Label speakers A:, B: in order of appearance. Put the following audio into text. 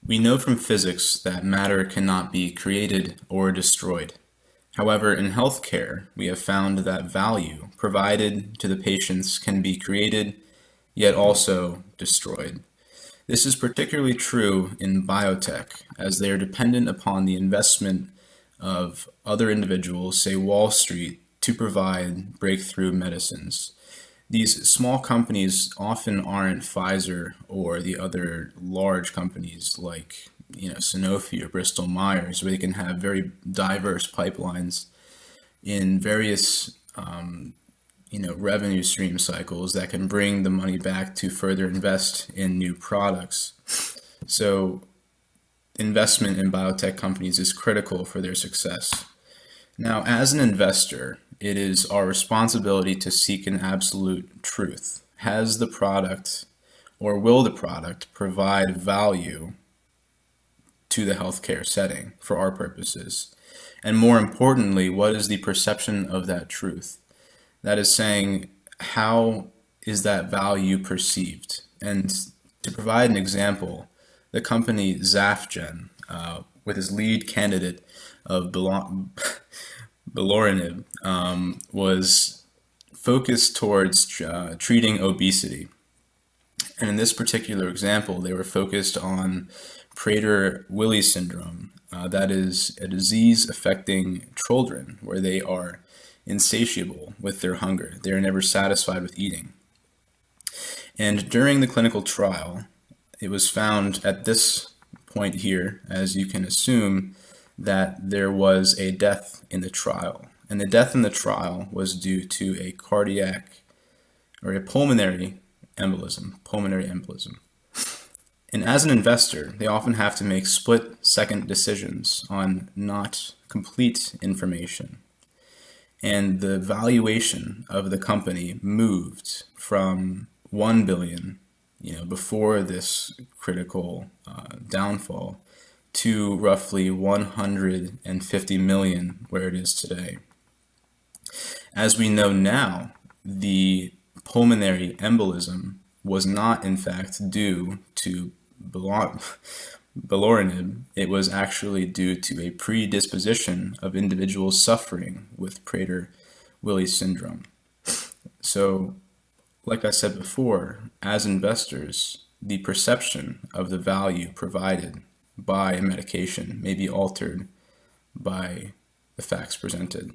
A: We know from physics that matter cannot be created or destroyed. However, in healthcare, we have found that value provided to the patients can be created, yet also destroyed. This is particularly true in biotech, as they are dependent upon the investment of other individuals, say Wall Street, to provide breakthrough medicines. These small companies often aren't Pfizer or the other large companies like Sanofi or Bristol Myers, where they can have very diverse pipelines in various revenue stream cycles that can bring the money back to further invest in new products. So investment in biotech companies is critical for their success. Now, as an investor, it is our responsibility to seek an absolute truth. Has the product or will the product provide value to the healthcare setting for our purposes? And more importantly, what is the perception of that truth? That is saying, how is that value perceived? And to provide an example, the company Zafgen, with its lead candidate of beloranib, was focused towards treating obesity. And in this particular example, they were focused on Prader-Willi syndrome. That is a disease affecting children where they are insatiable with their hunger. They are never satisfied with eating. And during the clinical trial, it was found at this point here, as you can assume, that there was a death in the trial. And the death in the trial was due to a cardiac or a pulmonary embolism. And as an investor, they often have to make split-second decisions on not complete information. And the valuation of the company moved from 1 billion, before this critical downfall, to roughly 150 million where it is today. As we know now, the pulmonary embolism was not in fact due to beloranib. It was actually due to a predisposition of individuals suffering with Prader-Willi syndrome. So, like I said before, as investors, the perception of the value provided by a medication may be altered by the facts presented.